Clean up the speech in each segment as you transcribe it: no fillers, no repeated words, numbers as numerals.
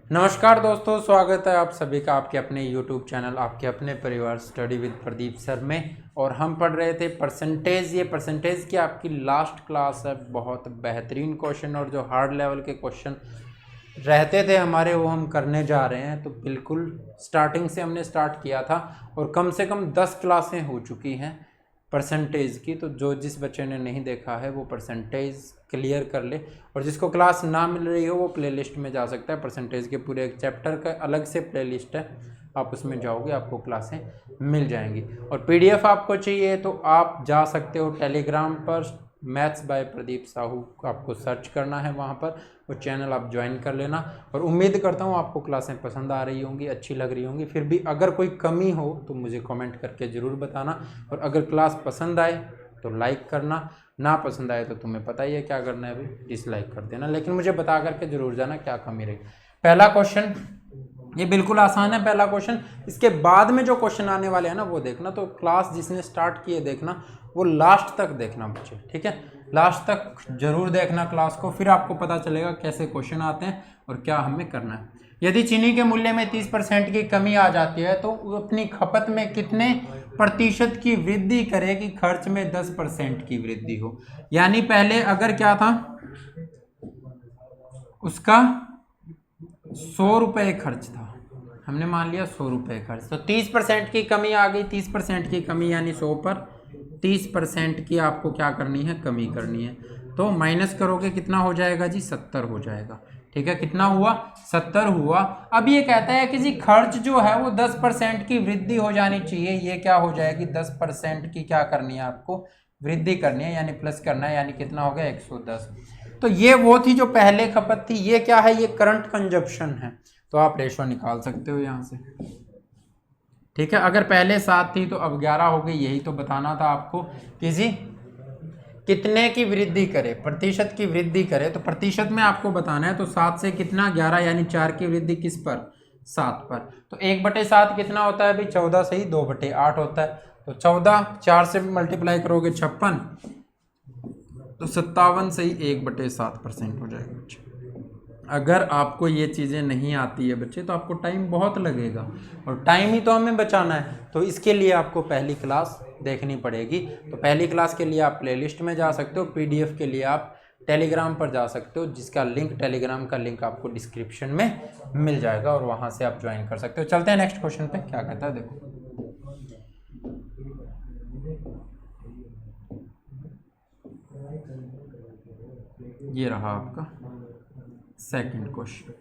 नमस्कार दोस्तों, स्वागत है आप सभी का आपके अपने YouTube चैनल आपके अपने परिवार स्टडी विद प्रदीप सर में। और हम पढ़ रहे थे परसेंटेज। ये परसेंटेज की आपकी लास्ट क्लास है। बहुत बेहतरीन क्वेश्चन और जो हार्ड लेवल के क्वेश्चन रहते थे हमारे वो हम करने जा रहे हैं। तो बिल्कुल स्टार्टिंग से हमने स्टार्ट किया था और कम से कम 10 क्लासें हो चुकी हैं परसेंटेज की। तो जो जिस बच्चे ने नहीं देखा है वो परसेंटेज क्लियर कर ले, और जिसको क्लास ना मिल रही हो वो प्लेलिस्ट में जा सकता है। परसेंटेज के पूरे एक चैप्टर का अलग से प्लेलिस्ट है, आप उसमें जाओगे आपको क्लासें मिल जाएंगी। और पीडीएफ आपको चाहिए तो आप जा सकते हो टेलीग्राम पर, मैथ्स बाय प्रदीप साहू आपको सर्च करना है, वहाँ पर वो चैनल आप ज्वाइन कर लेना। और उम्मीद करता हूँ आपको क्लासें पसंद आ रही होंगी, अच्छी लग रही होंगी। फिर भी अगर कोई कमी हो तो मुझे कमेंट करके ज़रूर बताना। और अगर क्लास पसंद आए तो लाइक करना, ना पसंद आए तो तुम्हें पता ही है क्या करना है, अभी डिसलाइक कर देना। लेकिन मुझे बता करके ज़रूर जाना क्या कमी रही। पहला क्वेश्चन ये बिल्कुल आसान है, पहला क्वेश्चन। इसके बाद में जो क्वेश्चन आने वाले हैं ना वो देखना। तो क्लास जिसने स्टार्ट की है देखना, वो लास्ट तक देखना बच्चे, ठीक है। लास्ट तक जरूर देखना क्लास को, फिर आपको पता चलेगा कैसे क्वेश्चन आते हैं और क्या हमें करना है। यदि चीनी के मूल्य में 30% की कमी आ जाती है तो वो अपनी खपत में कितने प्रतिशत की वृद्धि करे कि खर्च में 10% की वृद्धि हो। यानी पहले अगर क्या था, उसका 100 रुपये खर्च था, हमने मान लिया 100 रुपये खर्च, तो 30% की कमी आ गई। 30% की कमी यानी 100 पर 30% की आपको क्या करनी है, कमी करनी है। तो माइनस करोगे कितना हो जाएगा जी, 70 हो जाएगा, ठीक है। कितना हुआ, 70 हुआ। अब ये कहता है कि जी खर्च जो है वो 10% की वृद्धि हो जानी चाहिए। ये क्या हो जाएगी, 10% की क्या करनी है आपको, वृद्धि करनी है, यानी प्लस करना है। यानी कितना हो गया, 110। तो ये वो थी जो पहले खपत थी। ये क्या है, ये करंट कंजप्शन है। तो आप रेशो निकाल सकते हो यहाँ से, ठीक है। अगर पहले 7 थी तो अब 11 हो गई। यही तो बताना था आपको कि जी कितने की वृद्धि करे, प्रतिशत की वृद्धि करे। तो प्रतिशत में आपको बताना है। तो 7 से कितना, 11, यानी 4 की वृद्धि किस पर, 7 पर। तो 1/7 कितना होता है भाई, 14 से ही 2/8 होता है। तो 14 4 से मल्टीप्लाई करोगे 56, तो 57 से ही 1/7% हो जाएगा बच्चे। अगर आपको ये चीज़ें नहीं आती है बच्चे तो आपको टाइम बहुत लगेगा, और टाइम ही तो हमें बचाना है। तो इसके लिए आपको पहली क्लास देखनी पड़ेगी। तो पहली क्लास के लिए आप प्लेलिस्ट में जा सकते हो, पीडीएफ के लिए आप टेलीग्राम पर जा सकते हो, जिसका लिंक, टेलीग्राम का लिंक आपको डिस्क्रिप्शन में मिल जाएगा और वहाँ से आप ज्वाइन कर सकते हो। चलते हैं नेक्स्ट क्वेश्चन पे, क्या कहता है देखो। ये रहा आपका सेकंड क्वेश्चन।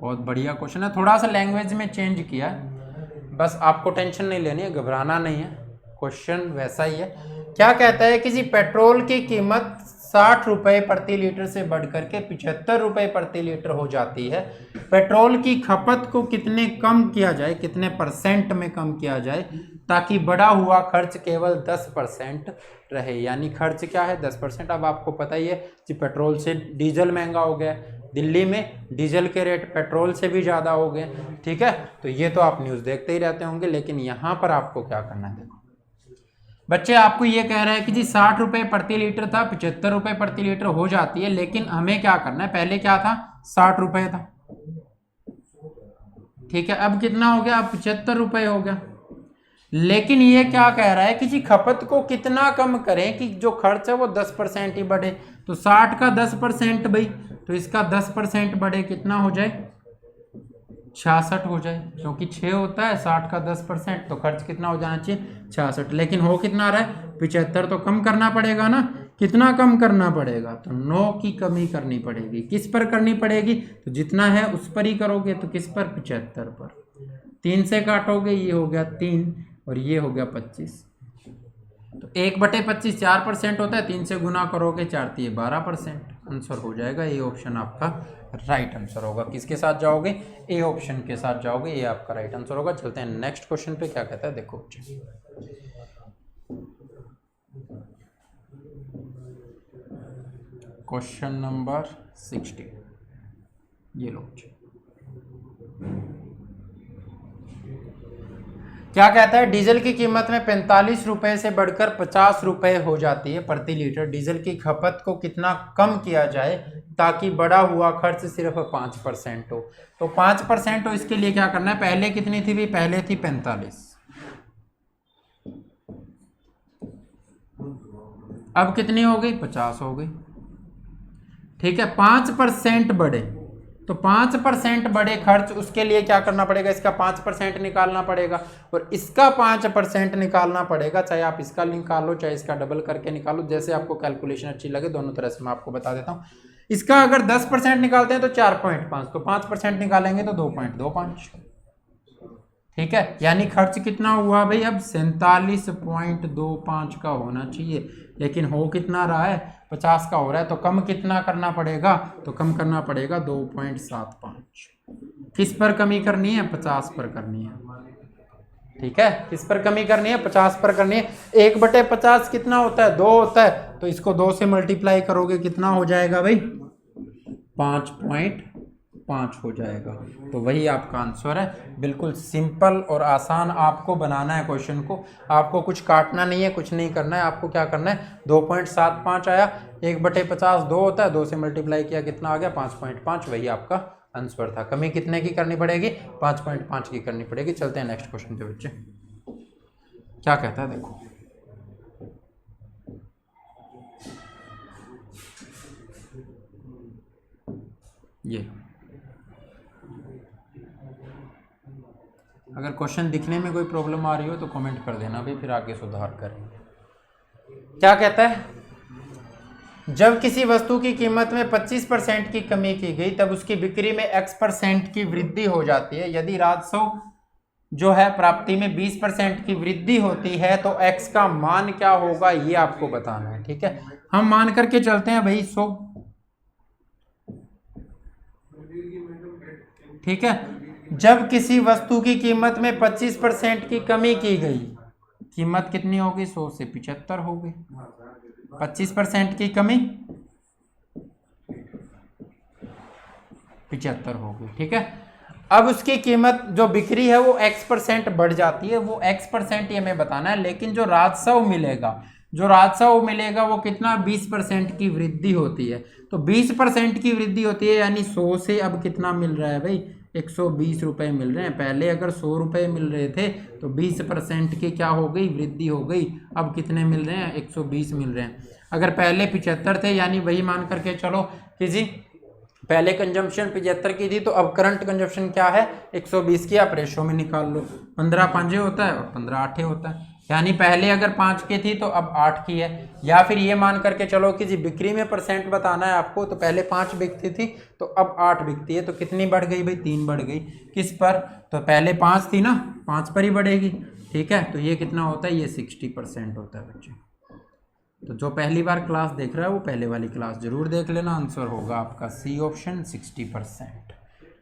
बहुत बढ़िया क्वेश्चन है। थोड़ा सा लैंग्वेज में चेंज किया है, बस आपको टेंशन नहीं लेनी है, घबराना नहीं है, क्वेश्चन वैसा ही है। क्या कहता है कि जी पेट्रोल की कीमत 60 रुपये प्रति लीटर से बढ़कर के 75 रुपये प्रति लीटर हो जाती है। पेट्रोल की खपत को कितने कम किया जाए, कितने % में कम किया जाए ताकि बढ़ा हुआ खर्च केवल 10% रहे। यानी खर्च क्या है, 10%। अब आपको पता ही है कि पेट्रोल से डीजल महंगा हो गया, दिल्ली में डीजल के रेट पेट्रोल से भी ज़्यादा हो गए, ठीक है। तो ये तो आप न्यूज़ देखते ही रहते होंगे, लेकिन यहाँ पर आपको क्या करना है देखो बच्चे। आपको ये कह रहा है कि जी 60 रुपये प्रति लीटर था, 75 रुपये प्रति लीटर हो जाती है, लेकिन हमें क्या करना है, पहले क्या था, 60 रुपये था, ठीक है। अब कितना हो गया, अब 75 रुपये हो गया। लेकिन ये क्या कह रहा है कि जी खपत को कितना कम करें कि जो खर्च है वो 10% ही बढ़े। तो 60 का 10% भाई, तो इसका 10% बढ़े, कितना हो जाए, 66 हो जाए, क्योंकि 6 होता है, 60 का 10%, तो खर्च कितना हो जाना चाहिए, 66। लेकिन हो कितना रहा है, 75। तो कम करना पड़ेगा ना, कितना कम करना पड़ेगा, तो 9 की कमी करनी पड़ेगी। किस पर करनी पड़ेगी, तो जितना है उस पर ही करोगे। तो किस पर, 75 पर। 3 से काटोगे, ये हो गया 3 और ये हो गया 25। तो 1/25 4% होता है, 3 से गुना करोगे 4 तो ये 12%। आंसर हो जाएगा, ये ऑप्शन आपका राइट आंसर होगा। किसके साथ जाओगे, ए ऑप्शन के साथ जाओगे, ये आपका राइट आंसर होगा। चलते हैं नेक्स्ट क्वेश्चन पे, क्या कहता है देखो। क्वेश्चन नंबर 60, ये लो। क्या कहता है, डीजल की कीमत में 45 रुपये से बढ़कर 50 रुपये हो जाती है प्रति लीटर। डीजल की खपत को कितना कम किया जाए ताकि बढ़ा हुआ खर्च सिर्फ 5% हो। तो 5% हो, इसके लिए क्या करना है, पहले कितनी थी भी, पहले थी 45, अब कितनी हो गई, 50 हो गई। ठीक है, 5% बढ़े, तो 5% बढ़े खर्च, उसके लिए क्या करना पड़ेगा, इसका 5% निकालना पड़ेगा और इसका 5% निकालना पड़ेगा, चाहे आप इसका निकालो चाहे इसका डबल करके निकालो, जैसे आपको कैलकुलेशन अच्छी लगे, दोनों तरह से मैं आपको बता देता हूँ। इसका अगर 10% निकालते हैं तो 4.5, तो 5% निकालेंगे तो 2.25। ठीक है, यानी खर्च कितना हुआ भाई, अब 47.25 का होना चाहिए, लेकिन हो कितना रहा है, 50 का हो रहा है, तो कम कितना करना पड़ेगा, तो कम करना पड़ेगा 2.75। किस पर कमी करनी है, 50 पर करनी है। ठीक है, किस पर कमी करनी है, 50 पर करनी है। 1/50 कितना होता है, 2 होता है, तो इसको 2 से मल्टीप्लाई करोगे, कितना हो जाएगा भाई, 5.5 हो जाएगा। तो वही आपका आंसर है। बिल्कुल सिंपल और आसान आपको बनाना है क्वेश्चन को, आपको कुछ काटना नहीं है, कुछ नहीं करना है, आपको क्या करना है, 2.75 आया, 1/50 2 होता है, 2 से मल्टीप्लाई किया, कितना आ गया, 5.5, वही आपका आंसर था। कमी कितने की करनी पड़ेगी, 5.5 की करनी पड़ेगी। चलते हैं नेक्स्ट क्वेश्चन पे बच्चे, क्या कहता है देखो। ये अगर क्वेश्चन दिखने में कोई प्रॉब्लम आ रही हो तो कमेंट कर देना भी, फिर आगे सुधार करेंगे। क्या कहता है, जब किसी वस्तु की कीमत में 25% की कमी की गई तब उसकी बिक्री में x% की वृद्धि हो जाती है। यदि राजस्व जो है प्राप्ति में 20% की वृद्धि होती है तो x का मान क्या होगा, ये आपको बताना है। ठीक है, हम मान करके चलते हैं भाई 100। ठीक है, जब किसी वस्तु की कीमत में 25% की कमी की गई, कीमत कितनी होगी, 100 से 75 हो गई, 25% की कमी 75 हो गई। ठीक है, अब उसकी कीमत जो बिक्री है वो x% बढ़ जाती है, वो x% ये हमें बताना है, लेकिन जो राजस्व मिलेगा, जो राजस्व मिलेगा वो कितना, 20% की वृद्धि होती है। तो 20% की वृद्धि होती है, यानी 100 से अब कितना मिल रहा है भाई, 120 रुपए मिल रहे हैं। पहले अगर 100 रुपए मिल रहे थे तो 20% की क्या हो गई, वृद्धि हो गई, अब कितने मिल रहे हैं, 120 मिल रहे हैं। अगर पहले 75 थे, यानी वही मान करके चलो कि जी पहले कंजम्पशन 75 की थी, तो अब करंट कंजम्पशन क्या है, 120 की, आप रेशो में निकाल लो, 15 5 होता है और 15 8 होता है, यानी पहले अगर 5 की थी तो अब 8 की है। या फिर ये मान करके चलो कि जी बिक्री में परसेंट बताना है आपको, तो पहले 5 बिकती थी तो अब 8 बिकती है, तो कितनी बढ़ गई भाई, 3 बढ़ गई। किस पर, तो पहले 5 थी ना, 5 पर ही बढ़ेगी। ठीक है, तो ये कितना होता है, ये 60% होता है बच्चे। तो जो पहली बार क्लास देख रहा है वो पहले वाली क्लास जरूर देख लेना, आंसर होगा आपका सी ऑप्शन 60%।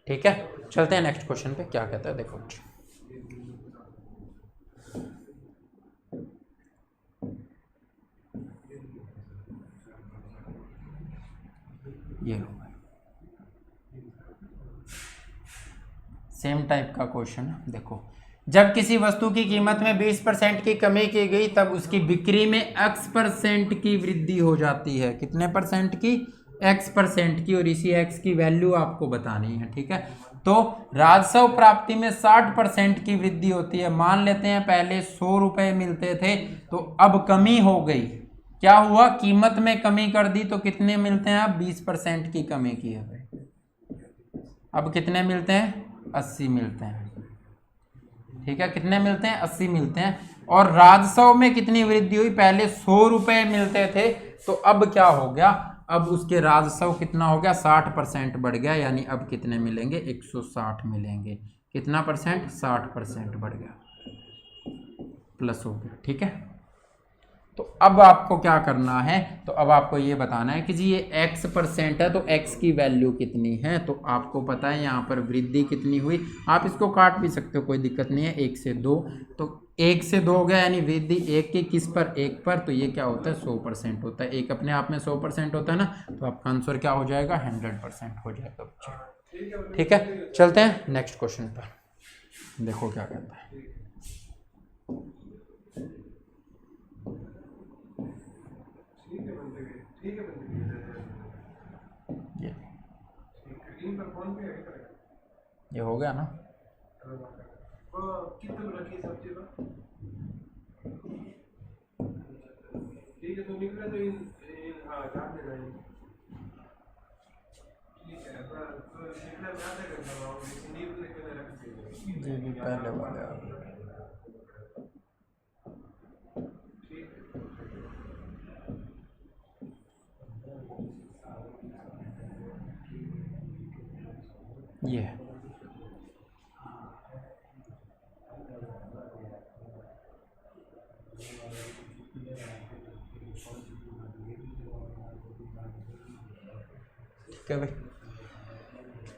ठीक है, चलते हैं नेक्स्ट क्वेश्चन पे, क्या कहता है देखो। ये सेम टाइप का क्वेश्चन है, देखो। जब किसी वस्तु की कीमत में 20% की कमी की गई तब उसकी बिक्री में x% की वृद्धि हो जाती है। कितने परसेंट की, x% की, और इसी x की वैल्यू आपको बतानी है। ठीक है, तो राजस्व प्राप्ति में 60% की वृद्धि होती है। मान लेते हैं पहले 100 रुपए मिलते थे तो अब कमी हो गई, क्या हुआ, कीमत में कमी कर दी, तो कितने मिलते हैं, अब 20% की कमी की है भाई, अब कितने मिलते हैं, 80 मिलते हैं। ठीक है, कितने मिलते हैं, 80 मिलते हैं। और राजस्व में कितनी वृद्धि हुई, पहले 100 रुपए मिलते थे तो अब क्या हो गया, अब उसके राजस्व कितना हो गया, 60% बढ़ गया, यानी अब कितने मिलेंगे, 160 मिलेंगे। कितना परसेंट, 60% बढ़ गया, प्लस हो गया। ठीक है, तो अब आपको क्या करना है, तो अब आपको ये बताना है कि जी ये x% है तो x की वैल्यू कितनी है, तो आपको पता है यहाँ पर वृद्धि कितनी हुई, आप इसको काट भी सकते हो, कोई दिक्कत नहीं है, 1 से 2, तो 1 से 2 हो गया, यानी वृद्धि 1 की किस पर, 1 पर, तो ये क्या होता है, 100% होता है। 1 अपने आप में 100% होता है ना, तो आपका आंसर क्या हो जाएगा, 100% हो जाएगा बच्चे। ठीक है, चलते हैं नेक्स्ट क्वेश्चन पर, देखो क्या कहता है। ये ये हो गया ना। ये भी पहले वाले आ गए। ये ठीक है भाई।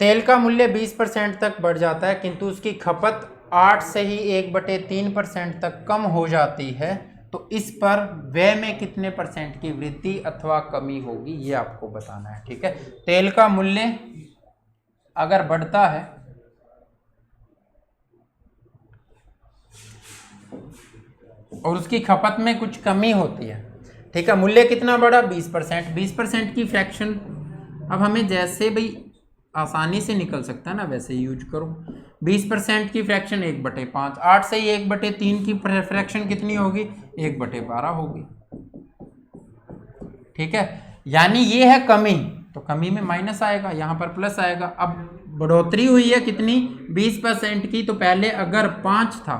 तेल का मूल्य 20% तक बढ़ जाता है किंतु उसकी खपत 8 से ही 1/3% तक कम हो जाती है, तो इस पर व्यय में कितने % की वृद्धि अथवा कमी होगी, ये आपको बताना है। ठीक है, तेल का मूल्य अगर बढ़ता है और उसकी खपत में कुछ कमी होती है, ठीक है, मूल्य कितना बढ़ा 20%, 20% की फ्रैक्शन अब हमें जैसे भाई आसानी से निकल सकता है ना वैसे यूज करो। 20% की फ्रैक्शन 1/5, 8 से ही 1/3 की फ्रैक्शन कितनी होगी 1/12 होगी। ठीक है, यानी ये है कमी, तो कमी में माइनस आएगा, यहाँ पर प्लस आएगा। अब बढ़ोतरी हुई है कितनी 20% की, तो पहले अगर 5 था,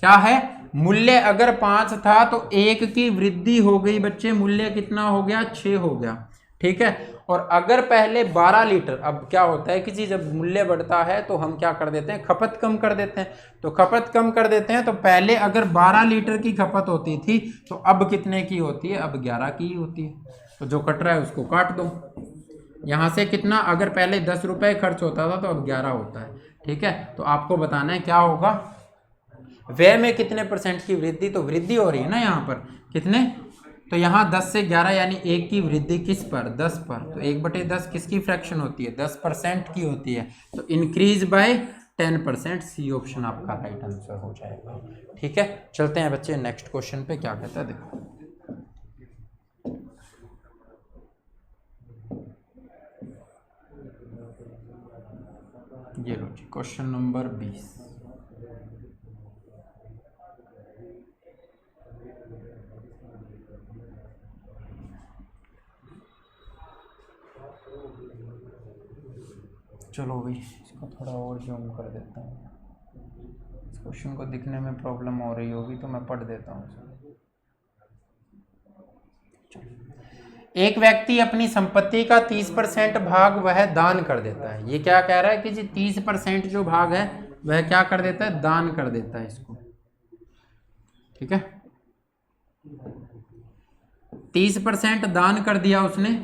क्या है मूल्य अगर 5 था तो 1 की वृद्धि हो गई बच्चे, मूल्य कितना हो गया 6 हो गया। ठीक है, और अगर पहले 12 लीटर, अब क्या होता है कि जब मूल्य बढ़ता है तो हम क्या कर देते हैं खपत कम कर देते हैं, तो खपत कम कर देते हैं, तो पहले अगर 12 लीटर की खपत होती थी तो अब कितने की होती है, अब 11 की ही होती है। तो जो कट रहा है उसको काट दो, यहाँ से कितना, अगर पहले 10 रुपये खर्च होता था तो अब 11 होता है। ठीक है, तो आपको बताना है क्या होगा, व्यय में कितने % की वृद्धि, तो वृद्धि हो रही है ना यहाँ पर कितने, तो यहाँ 10 से 11 यानी 1 की वृद्धि किस पर 10 पर, तो 1/10 किसकी फ्रैक्शन होती है 10% की होती है, तो इंक्रीज बाय 10%, सी ऑप्शन आपका राइट आंसर हो जाएगा। ठीक है, चलते हैं बच्चे नेक्स्ट क्वेश्चन पे, क्या कहता है देखो। ये लो जी क्वेश्चन नंबर 20। चलो भाई इसको थोड़ा और जूम कर देता हूँ, इस क्वेश्चन को दिखने में प्रॉब्लम हो रही होगी तो मैं पढ़ देता हूँ। एक व्यक्ति अपनी संपत्ति का 30% भाग वह दान कर देता है। ये क्या कह रहा है कि जी 30% जो भाग है वह क्या कर देता है, दान कर देता है इसको। ठीक है, 30% दान कर दिया उसने,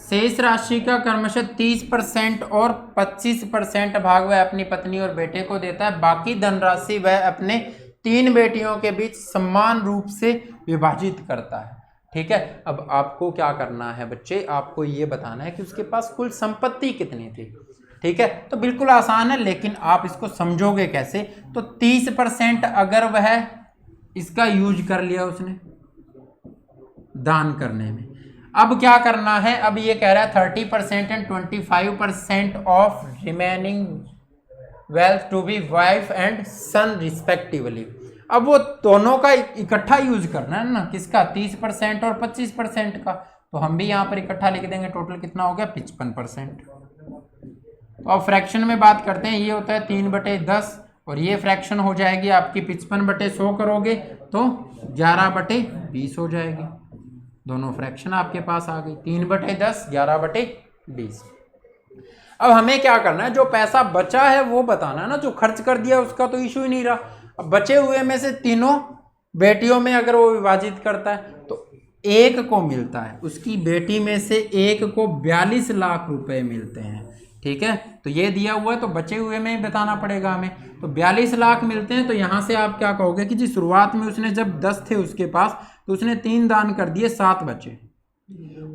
शेष राशि का क्रमशः 30% और 25% भाग वह अपनी पत्नी और बेटे को देता है, बाकी धनराशि वह अपने 3 बेटियों के बीच समान रूप से विभाजित करता है। ठीक है, अब आपको क्या करना है बच्चे, आपको ये बताना है कि उसके पास कुल संपत्ति कितनी थी। ठीक है, तो बिल्कुल आसान है, लेकिन आप इसको समझोगे कैसे, तो 30% अगर वह इसका यूज कर लिया उसने दान करने में, अब क्या करना है, अब ये कह रहा है 30% and 25% of remaining wealth to be wife and son respectively. अब वो दोनों का इकट्ठा यूज करना है ना, किसका 30% और 25% का, तो हम भी यहाँ पर इकट्ठा लिख देंगे, टोटल कितना हो गया 55%। तो अब फ्रैक्शन में बात करते हैं, ये होता है 3/10 और ये फ्रैक्शन हो जाएगी आपकी 55/100 करोगे तो 11/20 हो जाएगी। दोनों फ्रैक्शन आपके पास आ गई, 3/10 11/20। अब हमें क्या करना है, जो पैसा बचा है वो बताना है ना, जो खर्च कर दिया उसका तो इशू ही नहीं रहा। अब बचे हुए में से तीनों बेटियों में अगर वो विभाजित करता है तो एक को मिलता है, उसकी बेटी में से एक को 42 लाख रुपए मिलते हैं। ठीक है, तो ये दिया हुआ है तो बचे हुए में ही बताना पड़ेगा हमें, तो 42 लाख मिलते हैं। तो यहाँ से आप क्या कहोगे कि जी शुरुआत में उसने जब 10 थे उसके पास तो उसने 3 दान कर दिए, 7 बचे,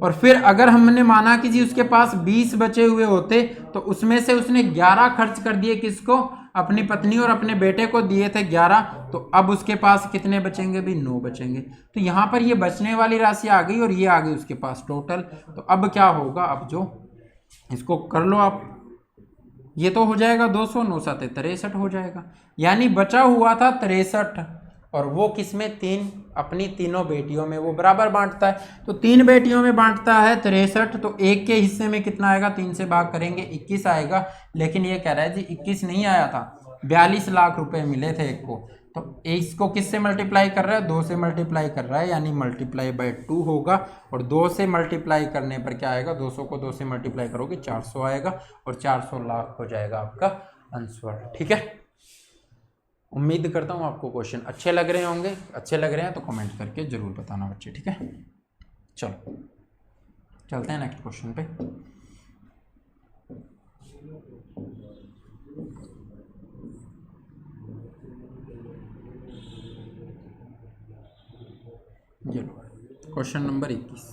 और फिर अगर हमने माना कि जी उसके पास 20 बचे हुए होते तो उसमें से उसने 11 खर्च कर दिए, किसको, अपनी पत्नी और अपने बेटे को दिए थे 11, तो अब उसके पास कितने बचेंगे भी 9 बचेंगे। तो यहाँ पर ये बचने वाली राशि आ गई और ये आ गई उसके पास टोटल। तो अब क्या होगा, अब जो इसको कर लो आप, ये तो हो जाएगा 200, 9 7 63 हो जाएगा। यानी बचा हुआ था 63, और वो किसमें, तीन, अपनी तीनों बेटियों में वो बराबर बांटता है। तो तीन बेटियों में बांटता है 63, तो एक के हिस्से में कितना आएगा, 3 से भाग करेंगे 21 आएगा। लेकिन ये कह रहा है जी 21 नहीं आया था, 42 लाख रुपए मिले थे एक को। तो इसको किससे मल्टीप्लाई कर रहा है, 2 से मल्टीप्लाई कर रहा है, यानी मल्टीप्लाई बाय 2 होगा। और 2 से मल्टीप्लाई करने पर क्या आएगा, 200 को 2 से मल्टीप्लाई करोगे 400 आएगा, और 400 लाख हो जाएगा आपका आंसर। ठीक है, उम्मीद करता हूँ आपको क्वेश्चन अच्छे लग रहे होंगे। अच्छे लग रहे हैं तो कमेंट करके जरूर बताना बच्चे। ठीक है, चलो चलते हैं नेक्स्ट क्वेश्चन पे। ये लो क्वेश्चन नंबर 21।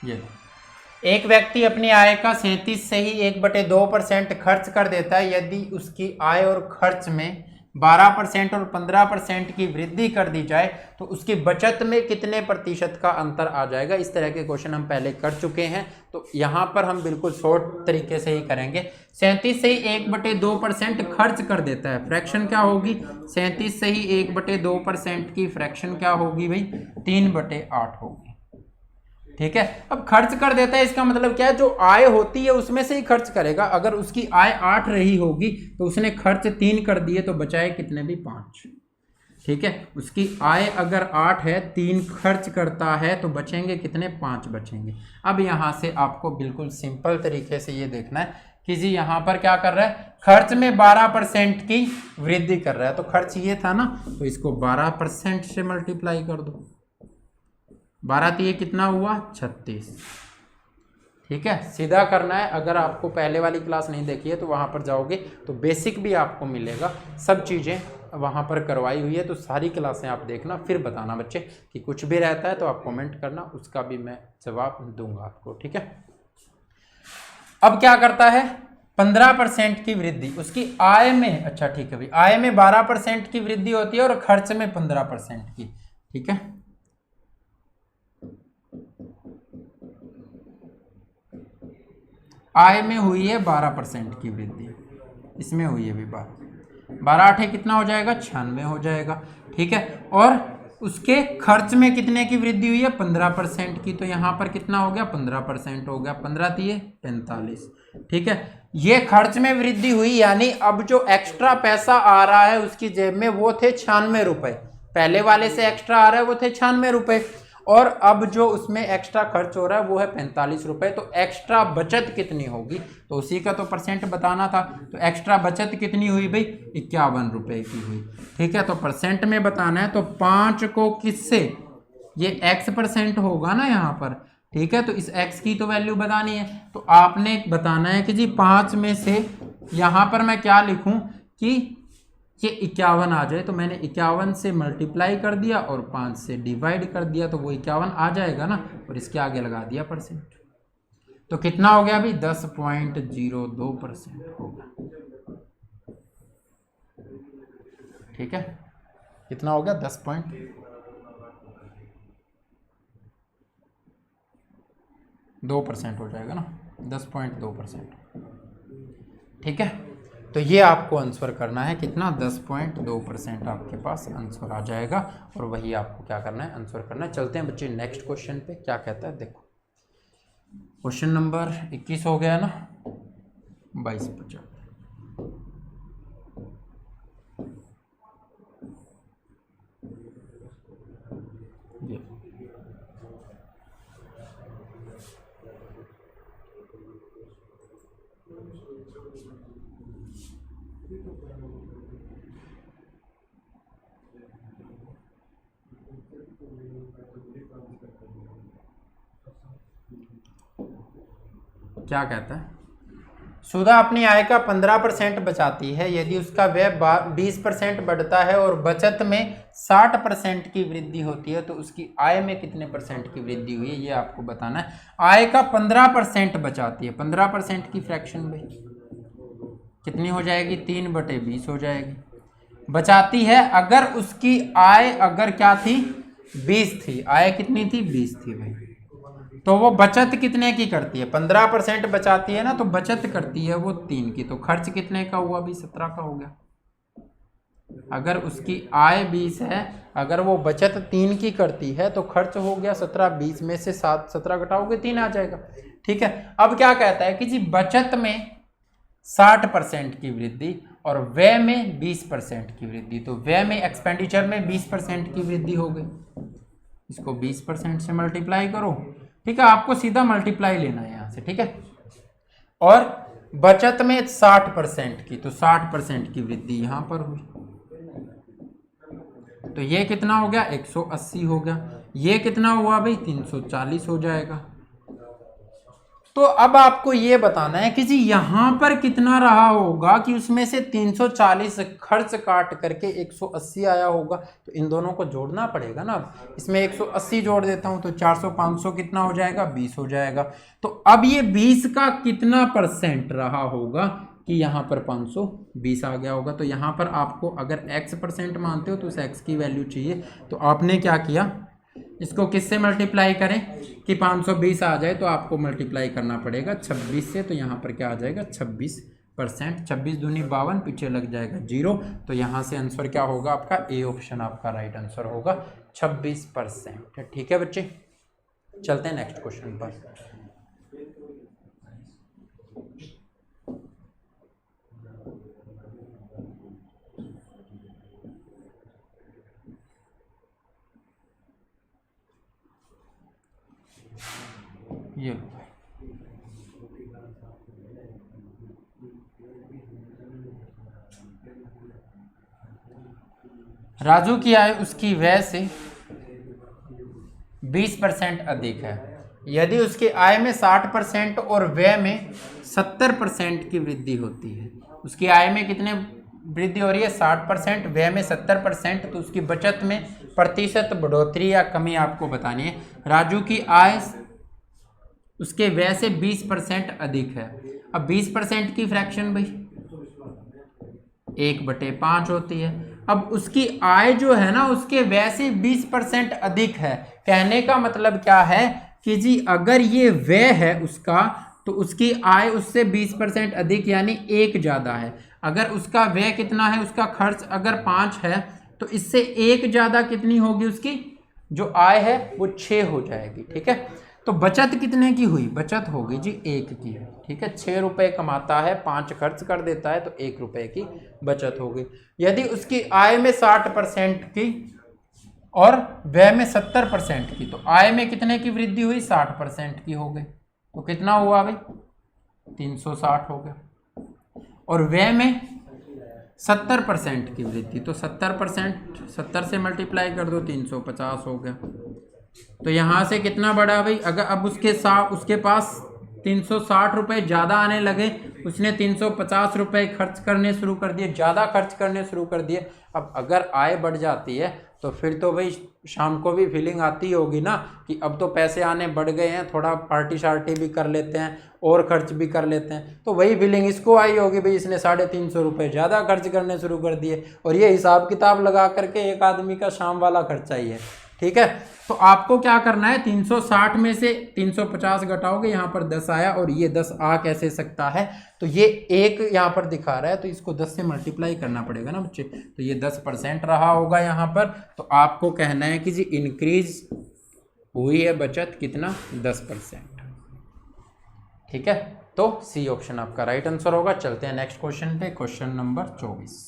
ये एक व्यक्ति अपनी आय का 37 से ही 1/2% खर्च कर देता है। यदि उसकी आय और खर्च में 12% और 15% की वृद्धि कर दी जाए तो उसकी बचत में कितने प्रतिशत का अंतर आ जाएगा। इस तरह के क्वेश्चन हम पहले कर चुके हैं, तो यहाँ पर हम बिल्कुल शॉर्ट तरीके से ही करेंगे। 37 से ही 1/2% खर्च कर देता है, फ्रैक्शन क्या होगी, 37 से ही 1/2% की फ्रैक्शन क्या होगी भाई, 3/8 होगी। ठीक है, अब खर्च कर देता है इसका मतलब क्या है, जो आय होती है उसमें से ही खर्च करेगा। अगर उसकी आय 8 रही होगी तो उसने खर्च 3 कर दिए तो बचाए कितने भी, 5। ठीक है, उसकी आय अगर 8 है, 3 खर्च करता है तो बचेंगे कितने, 5 बचेंगे। अब यहाँ से आपको बिल्कुल सिंपल तरीके से ये देखना है कि जी यहाँ पर क्या कर रहा है, खर्च में 12% की वृद्धि कर रहा है। तो खर्च ये था ना, तो इसको 12% से मल्टीप्लाई कर दो, 12 ये कितना हुआ, 36। ठीक है, सीधा करना है। अगर आपको पहले वाली क्लास नहीं देखी है तो वहाँ पर जाओगे तो बेसिक भी आपको मिलेगा, सब चीज़ें वहाँ पर करवाई हुई है। तो सारी क्लासें आप देखना, फिर बताना बच्चे कि कुछ भी रहता है तो आप कमेंट करना, उसका भी मैं जवाब दूंगा आपको। ठीक है, अब क्या करता है, 15% की वृद्धि उसकी आय में, अच्छा ठीक है भाई, आय में 12% की वृद्धि होती है और खर्च में 15% की। ठीक है, आय में हुई है 12% की वृद्धि, इसमें हुई है भी 12 8 कितना हो जाएगा, 96 हो जाएगा। ठीक है, और उसके खर्च में कितने की वृद्धि हुई है, 15% की। तो यहाँ पर कितना हो गया, 15% हो गया, 15 दिए 45। ठीक है, ये खर्च में वृद्धि हुई, यानी अब जो एक्स्ट्रा पैसा आ रहा है उसकी जेब में वो थे 96 रुपए, पहले वाले से एक्स्ट्रा आ रहा है वो थे 96 रुपए, और अब जो उसमें एक्स्ट्रा खर्च हो रहा है वो है 45 रुपए। तो एक्स्ट्रा बचत कितनी होगी, तो उसी का तो परसेंट बताना था। तो एक्स्ट्रा बचत कितनी हुई भाई, 51 रुपए की हुई। ठीक है, तो परसेंट में बताना है तो 5 को किससे, ये x% होगा ना यहाँ पर। ठीक है, तो इस x की तो वैल्यू बतानी है, तो आपने बताना है कि जी 5 में से यहाँ पर मैं क्या लिखूं कि ये 51 आ जाए। तो मैंने 51 से मल्टीप्लाई कर दिया और 5 से डिवाइड कर दिया, तो वो 51 आ जाएगा ना, और इसके आगे लगा दिया परसेंट। तो कितना हो गया अभी, 10.02% होगा। ठीक है, कितना हो गया, 10.2% हो जाएगा ना, 10.2%। ठीक है, तो ये आपको आंसर करना है कितना, 10.2% आपके पास आंसर आ जाएगा, और वही आपको क्या करना है, आंसर करना है। चलते हैं बच्चे नेक्स्ट क्वेश्चन पे, क्या कहता है देखो। क्वेश्चन नंबर 21 हो गया ना, 22 पर चलते हैं। ये क्या कहता है, सुधा अपनी आय का 15% बचाती है। यदि उसका व्यय 20% बढ़ता है और बचत में 60% की वृद्धि होती है तो उसकी आय में कितने परसेंट की वृद्धि हुई है ये आपको बताना है। आय का 15% बचाती है, 15% की फ्रैक्शन भाई कितनी हो जाएगी, 3/20 हो जाएगी। बचाती है अगर उसकी आय अगर क्या थी, 20 थी। आय कितनी थी, 20 थी भाई। तो वो बचत कितने की करती है, 15% बचाती है ना, तो बचत करती है वो 3 की। तो खर्च कितने का हुआ भी, 17 का हो गया। अगर उसकी आय 20 है, अगर वो बचत 3 की करती है तो खर्च हो गया 17। 20 में से 17 घटाओगे 3 आ जाएगा। ठीक है। अब क्या कहता है कि जी बचत में 60% की वृद्धि और व्यय में 20% की वृद्धि। तो व्यय में, एक्सपेंडिचर में 20% की वृद्धि हो गई। इसको 20% से मल्टीप्लाई करो। ठीक है, आपको सीधा मल्टीप्लाई लेना है यहां से। ठीक है। और बचत में 60% की, तो 60% की वृद्धि यहां पर हुई। तो ये कितना हो गया, 180 हो गया। ये कितना हुआ भाई, 340 हो जाएगा। तो अब आपको ये बताना है कि जी यहां पर कितना रहा होगा कि उसमें से 340 खर्च काट करके 180 आया होगा। तो इन दोनों को जोड़ना पड़ेगा ना। इसमें 180 जोड़ देता हूं तो 400 500 कितना हो जाएगा, 20 हो जाएगा। तो अब ये 20 का कितना परसेंट रहा होगा कि यहाँ पर 520 आ गया होगा। तो यहाँ पर आपको अगर x% मानते हो तो उस x की वैल्यू चाहिए। तो आपने क्या किया, इसको किससे मल्टीप्लाई करें कि 520 आ जाए, तो आपको मल्टीप्लाई करना पड़ेगा 26 से। तो यहाँ पर क्या आ जाएगा, 26%। 26 दूनी 52, पीछे लग जाएगा 0। तो यहाँ से आंसर क्या होगा आपका, ए ऑप्शन आपका राइट आंसर होगा, 26%। ठीक है बच्चे, चलते हैं नेक्स्ट क्वेश्चन पर। ये राजू की आय उसकी व्यय से 20% अधिक है। यदि उसकी आय में 60% और व्यय में 70% की वृद्धि होती है। उसकी आय में कितने वृद्धि हो रही है, 60%, व्यय में 70%। तो उसकी बचत में प्रतिशत बढ़ोतरी या कमी आपको बतानी है। राजू की आय उसके व्यय से 20% अधिक है। अब 20% की फ्रैक्शन भाई 1/5 होती है। अब उसकी आय जो है ना उसके व्यय से 20% अधिक है। कहने का मतलब क्या है कि जी अगर ये व्यय है उसका, तो उसकी आय उससे 20% अधिक यानी 1 ज़्यादा है। अगर उसका व्यय कितना है, उसका खर्च अगर 5 है तो इससे 1 ज़्यादा कितनी होगी, उसकी जो आय है वो 6 हो जाएगी। ठीक है। तो बचत कितने की हुई, बचत होगी जी 1 की। ठीक है, 6 रुपए कमाता है, 5 खर्च कर देता है, तो 1 रुपए की बचत हो गई। यदि उसकी आय में 60% की और व्यय में 70% की, तो आय में कितने की वृद्धि हुई, 60% की हो गई। तो कितना हुआ भाई, 360 हो गया। और व्यय में 70% की वृद्धि, तो 70%, 70 से मल्टीप्लाई कर दो, 350 हो गया। तो यहां से कितना बढ़ा भाई, अगर अब उसके पास 360 रुपए ज़्यादा आने लगे, उसने 350 रुपए खर्च करने शुरू कर दिए, ज़्यादा खर्च करने शुरू कर दिए। अब अगर आय बढ़ जाती है तो फिर तो भाई शाम को भी फीलिंग आती होगी ना कि अब तो पैसे आने बढ़ गए हैं, थोड़ा पार्टी शार्टी भी कर लेते हैं और खर्च भी कर लेते हैं। तो वही फीलिंग इसको आई होगी, भाई इसने 350 रुपये ज़्यादा खर्च करने शुरू कर दिए। और ये हिसाब किताब लगा करके एक आदमी का शाम वाला खर्चा ही है। ठीक है। तो आपको क्या करना है, 360 में से 350 घटाओगे, यहाँ पर 10 आया, और ये 10 आ कैसे सकता है, तो ये 1 यहाँ पर दिखा रहा है, तो इसको 10 से मल्टीप्लाई करना पड़ेगा ना बच्चे। तो ये 10% रहा होगा यहाँ पर। तो आपको कहना है कि जी इंक्रीज हुई है बचत कितना, 10%। ठीक है। तो सी ऑप्शन आपका राइट आंसर होगा। चलते हैं नेक्स्ट क्वेश्चन पे, क्वेश्चन नंबर 24।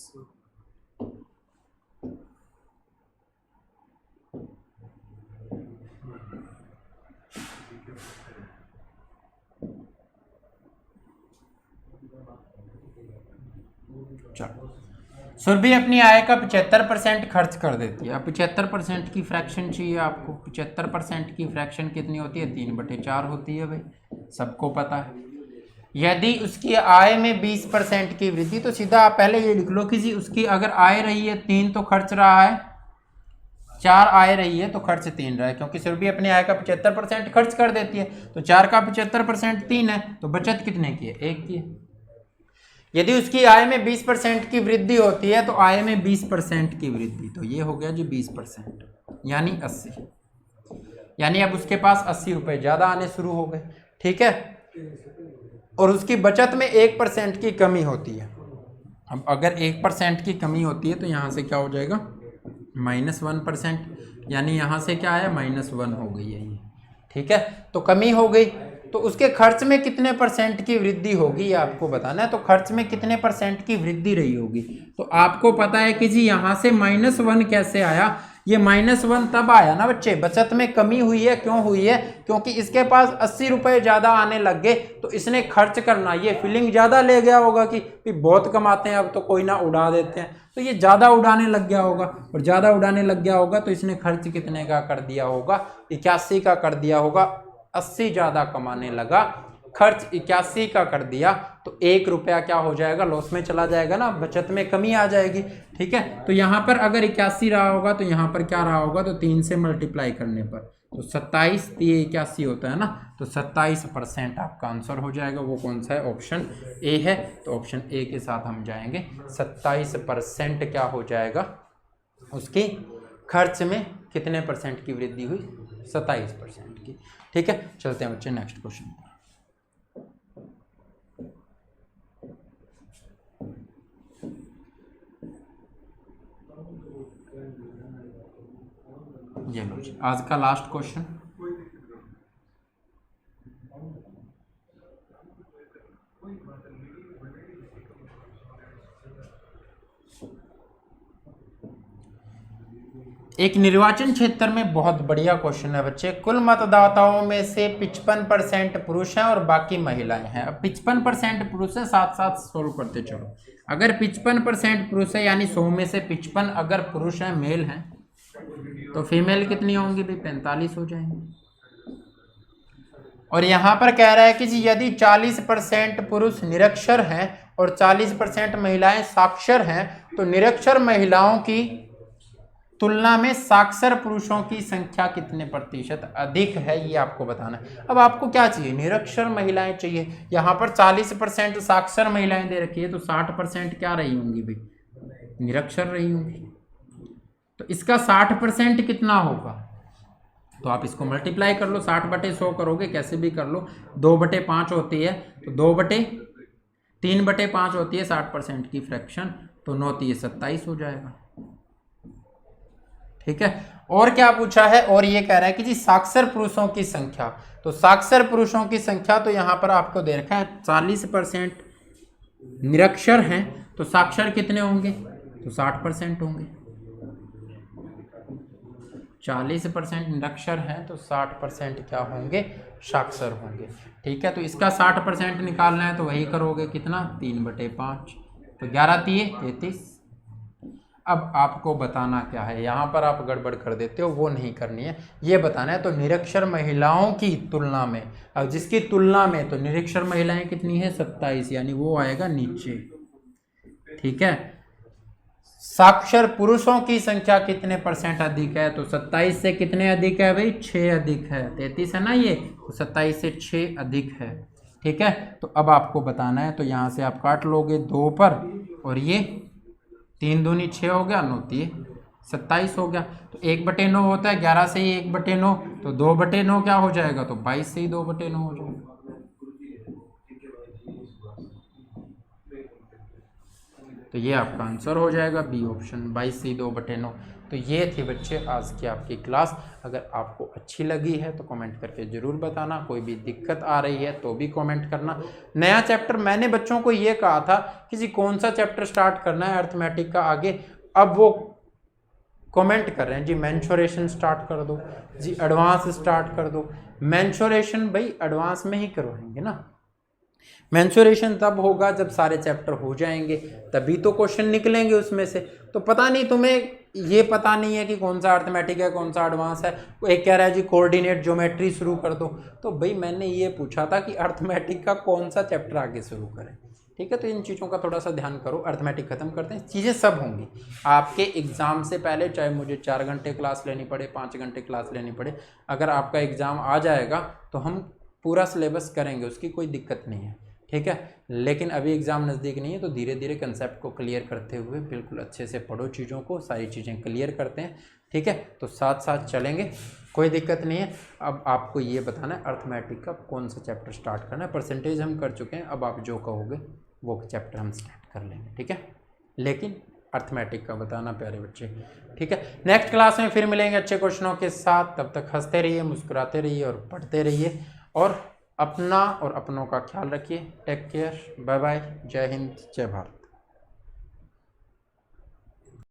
सुरभि अपनी आय का 75% खर्च कर देती है। अब 75% की फ्रैक्शन चाहिए आपको। 75% की फ्रैक्शन कितनी होती है, 3/4 होती है भाई, सबको पता है। यदि उसकी आय में 20% की वृद्धि, तो सीधा आप पहले ये लिख लो कि जी उसकी अगर आय रही है 3 तो खर्च रहा है 4, आय रही है तो खर्च 3 रहा है, क्योंकि सुरभि अपनी आय का 75% खर्च कर देती है, तो 4 का 75% 3 है, तो बचत कितने की है? 1 की है। यदि उसकी आय में 20% की वृद्धि होती है, तो आय में 20% की वृद्धि, तो ये हो गया जी 20%, यानी 80, यानी अब उसके पास 80 रुपये ज़्यादा आने शुरू हो गए, ठीक है। और उसकी बचत में 1% की कमी होती है। अब अगर 1% की कमी होती है तो यहाँ से क्या हो जाएगा? -1%, यानी यहाँ से क्या आया? -1 हो गई है ये, ठीक है। तो कमी हो गई, तो उसके खर्च में कितने % की वृद्धि होगी ये आपको बताना है। तो खर्च में कितने % की वृद्धि रही होगी, तो आपको पता है कि जी यहाँ से -1 कैसे आया? ये -1 तब आया ना बच्चे, बचत में कमी हुई है। क्यों हुई है? क्योंकि इसके पास 80 रुपये ज़्यादा आने लग गए, तो इसने खर्च करना, ये फीलिंग ज़्यादा ले गया होगा कि बहुत कमाते हैं अब तो कोई ना उड़ा देते हैं, तो ये ज़्यादा उड़ाने लग गया होगा, और ज़्यादा उड़ाने लग गया होगा तो इसने खर्च कितने का कर दिया होगा? 81 का कर दिया होगा। 80 ज़्यादा कमाने लगा, खर्च 81 का कर दिया, तो 1 रुपया क्या हो जाएगा? लॉस में चला जाएगा ना, बचत में कमी आ जाएगी, ठीक है। तो यहाँ पर अगर 81 रहा होगा तो यहाँ पर क्या रहा होगा? तो 3 से मल्टीप्लाई करने पर तो 27, 81 होता है ना, तो 27% आपका आंसर हो जाएगा। वो कौन सा है? ऑप्शन ए है, तो ऑप्शन ए के साथ हम जाएंगे। 27% क्या हो जाएगा? उसकी खर्च में कितने % की वृद्धि हुई? 27% की, ठीक है। चलते हैं बच्चे नेक्स्ट क्वेश्चन। ये लो जी आज का लास्ट क्वेश्चन। एक निर्वाचन क्षेत्र में बहुत बढ़िया क्वेश्चन है बच्चे। कुल मतदाताओं में से 55% पुरुष हैं और बाकी महिलाएं हैं। अब 55% पुरुष है, साथ साथ सोल्व करते चलो। अगर 55% पुरुष है यानी 100 में से 55 अगर पुरुष हैं, मेल हैं, तो फीमेल कितनी होंगी भाई? 45 हो जाएंगे। और यहाँ पर कह रहा है कि जी यदि 40% पुरुष निरक्षर हैं और 40% महिलाएं साक्षर हैं, तो निरक्षर महिलाओं की तुलना में साक्षर पुरुषों की संख्या कितने % अधिक है, ये आपको बताना है। अब आपको क्या चाहिए? निरक्षर महिलाएं चाहिए। यहाँ पर 40% साक्षर महिलाएं दे रखी है, तो 60% क्या रही होंगी भाई? निरक्षर रही होंगी। तो इसका 60% कितना होगा? तो आप इसको मल्टीप्लाई कर लो, 60/100 करोगे, कैसे भी कर लो। 2/5 होती है, तो 3/5 होती है 60% की फ्रैक्शन, तो 9 × 27 हो जाएगा, ठीक है। और क्या पूछा है? और ये कह रहा है कि जी साक्षर पुरुषों की संख्या, तो साक्षर पुरुषों की संख्या तो यहाँ पर आपको दे रखा है 40% निरक्षर हैं, तो साक्षर कितने होंगे? तो 60% होंगे। 40% निरक्षर हैं तो 60% क्या होंगे? साक्षर होंगे, ठीक है। तो इसका 60% निकालना है तो वही करोगे, कितना? 3/5, तो 11 × 33। अब आपको बताना क्या है, यहाँ पर आप गड़बड़ कर देते हो, वो नहीं करनी है, ये बताना है। तो निरक्षर महिलाओं की तुलना में, अब जिसकी तुलना में, तो निरक्षर महिलाएं कितनी है? 27, यानी वो आएगा नीचे, ठीक है। साक्षर पुरुषों की संख्या कितने % अधिक है? तो 27 से कितने अधिक है भाई? 6 अधिक है। 33 है ना ये, तो 27 से 6 अधिक है, ठीक है। तो अब आपको बताना है, तो यहाँ से आप काट लोगे 2 पर, और ये 3 दूनी 6 हो गया, 9 × 27 हो गया। तो 1/9 होता है, 11 से ही 1/9, तो 2/9 क्या हो जाएगा? तो 22 से ही 2/9 हो जाएगा। तो ये आपका आंसर हो जाएगा बी ऑप्शन, 22 से 2/9। तो ये थी बच्चे आज की आपकी क्लास। अगर आपको अच्छी लगी है तो कमेंट करके ज़रूर बताना, कोई भी दिक्कत आ रही है तो भी कमेंट करना। नया चैप्टर मैंने बच्चों को ये कहा था कि जी कौन सा चैप्टर स्टार्ट करना है अर्थमेटिक का आगे, अब वो कमेंट कर रहे हैं जी मेंसुरेशन स्टार्ट कर दो, जी एडवांस स्टार्ट कर दो। मेंसुरेशन भाई एडवांस में ही करवाएंगे ना, मेंसुरेशन तब होगा जब सारे चैप्टर हो जाएंगे, तभी तो क्वेश्चन निकलेंगे उसमें से। तो पता नहीं, तुम्हें ये पता नहीं है कि कौन सा अर्थमेटिक है कौन सा एडवांस है। एक कह रहा है जी कोऑर्डिनेट ज्योमेट्री शुरू कर दो, तो भाई मैंने ये पूछा था कि अर्थमेटिक का कौन सा चैप्टर आगे शुरू करें। ठीक है, तो इन चीज़ों का थोड़ा सा ध्यान करो। अर्थमेटिक खत्म करते हैं, चीज़ें सब होंगी आपके एग्ज़ाम से पहले, चाहे मुझे 4 घंटे क्लास लेनी पड़े, 5 घंटे क्लास लेनी पड़े। अगर आपका एग्ज़ाम आ जाएगा तो हम पूरा सिलेबस करेंगे, उसकी कोई दिक्कत नहीं है। ठीक है, लेकिन अभी एग्ज़ाम नज़दीक नहीं है, तो धीरे धीरे कंसेप्ट को क्लियर करते हुए बिल्कुल अच्छे से पढ़ो चीज़ों को, सारी चीज़ें क्लियर करते हैं। ठीक है, तो साथ साथ चलेंगे, कोई दिक्कत नहीं है। अब आपको ये बताना है अर्थमेटिक का कौन सा चैप्टर स्टार्ट करना है। परसेंटेज हम कर चुके हैं, अब आप जो कहोगे वो चैप्टर हम स्टार्ट कर लेंगे। ठीक है, लेकिन अर्थमेटिक का बताना प्यारे बच्चे। ठीक है, नेक्स्ट क्लास में फिर मिलेंगे अच्छे क्वेश्चनों के साथ। तब तक हंसते रहिए, मुस्कुराते रहिए और पढ़ते रहिए, और अपना और अपनों का ख्याल रखिए। टेक केयर, बाय बाय, जय हिंद, जय भारत।